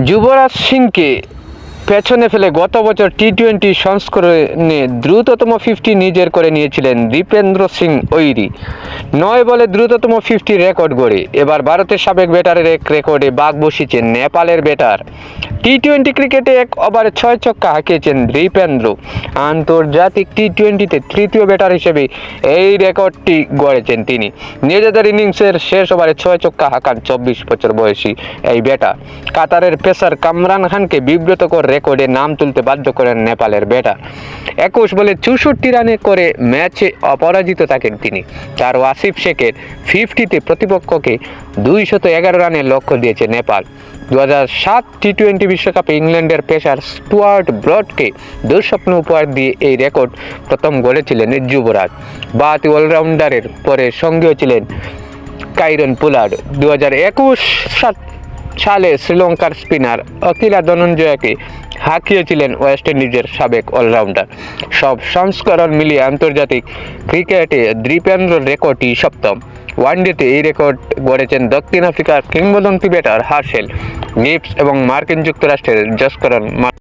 যুবরাজ সিংকে পেছনে ফেলে গত বছর টি-20 সংস্করণে দ্রুততম 50 নিজের করে নিয়েছিলেন দীপেন্দ্র সিং ওইরি। 9 বলে দ্রুততম 50 রেকর্ড গড়ে এবার ভারতের সাবেক ব্যাটারের এক রেকর্ডে বাঘ বসিয়েছেন নেপালের ব্যাটার। টি-20 ক্রিকেটে 1 ওভারে 6 ছক্কা হাঁকিয়েছেন দীপেন্দ্র। আন্তর্জাতিক টি-20তে তৃতীয় ব্যাটার হিসেবে এই রেকর্ডটি গড়েছেন তিনি। নিজেদের ইনিংসের শেষ ওভারে 6 ছক্কা হাঁকান 24 বছর বয়সী এই ব্যাটার। কাতারের পেসার কামরান খানকে বিব্রতকর রেকর্ডে নাম তুলতে বাধ্য করেন নেপালের ব্যাটার। 21 বলে 64 রানে করে ম্যাচে অপরাজিত থাকেন তিনি। তার ওয়াসিফ শেখের 50তে প্রতিপক্ষকে 211 রানের লক্ষ্য দিয়েছে নেপাল। 2007 টি-20 বিশ্বকাপে ইংল্যান্ডের পেসার স্টুয়ার্ট ব্রডকে দুঃস্বপ্ন উপহার দিয়ে এই রেকর্ড প্রথম গড়েছিলেন যুবরাজ। বাতি অলরাউন্ডারের পরে সঙ্গেও ছিলেন কাইরন পোলার্ড। 2021 সালে শ্রীলঙ্কার স্পিনার অকিলা ধনঞ্জয়কে হাঁকিয়েছিলেন ওয়েস্ট ইন্ডিজের সাবেক অলরাউন্ডার। সব সংস্করণ মিলিয়ে আন্তর্জাতিক ক্রিকেটে দীপেন্দ্রর রেকর্ডটি সপ্তম। ওয়ানডেতে এই রেকর্ড গড়েছেন দক্ষিণ আফ্রিকার কিংবদন্তি ব্যাটার হার্শেল গিবস এবং মার্কিন যুক্তরাষ্ট্রের জসকরন।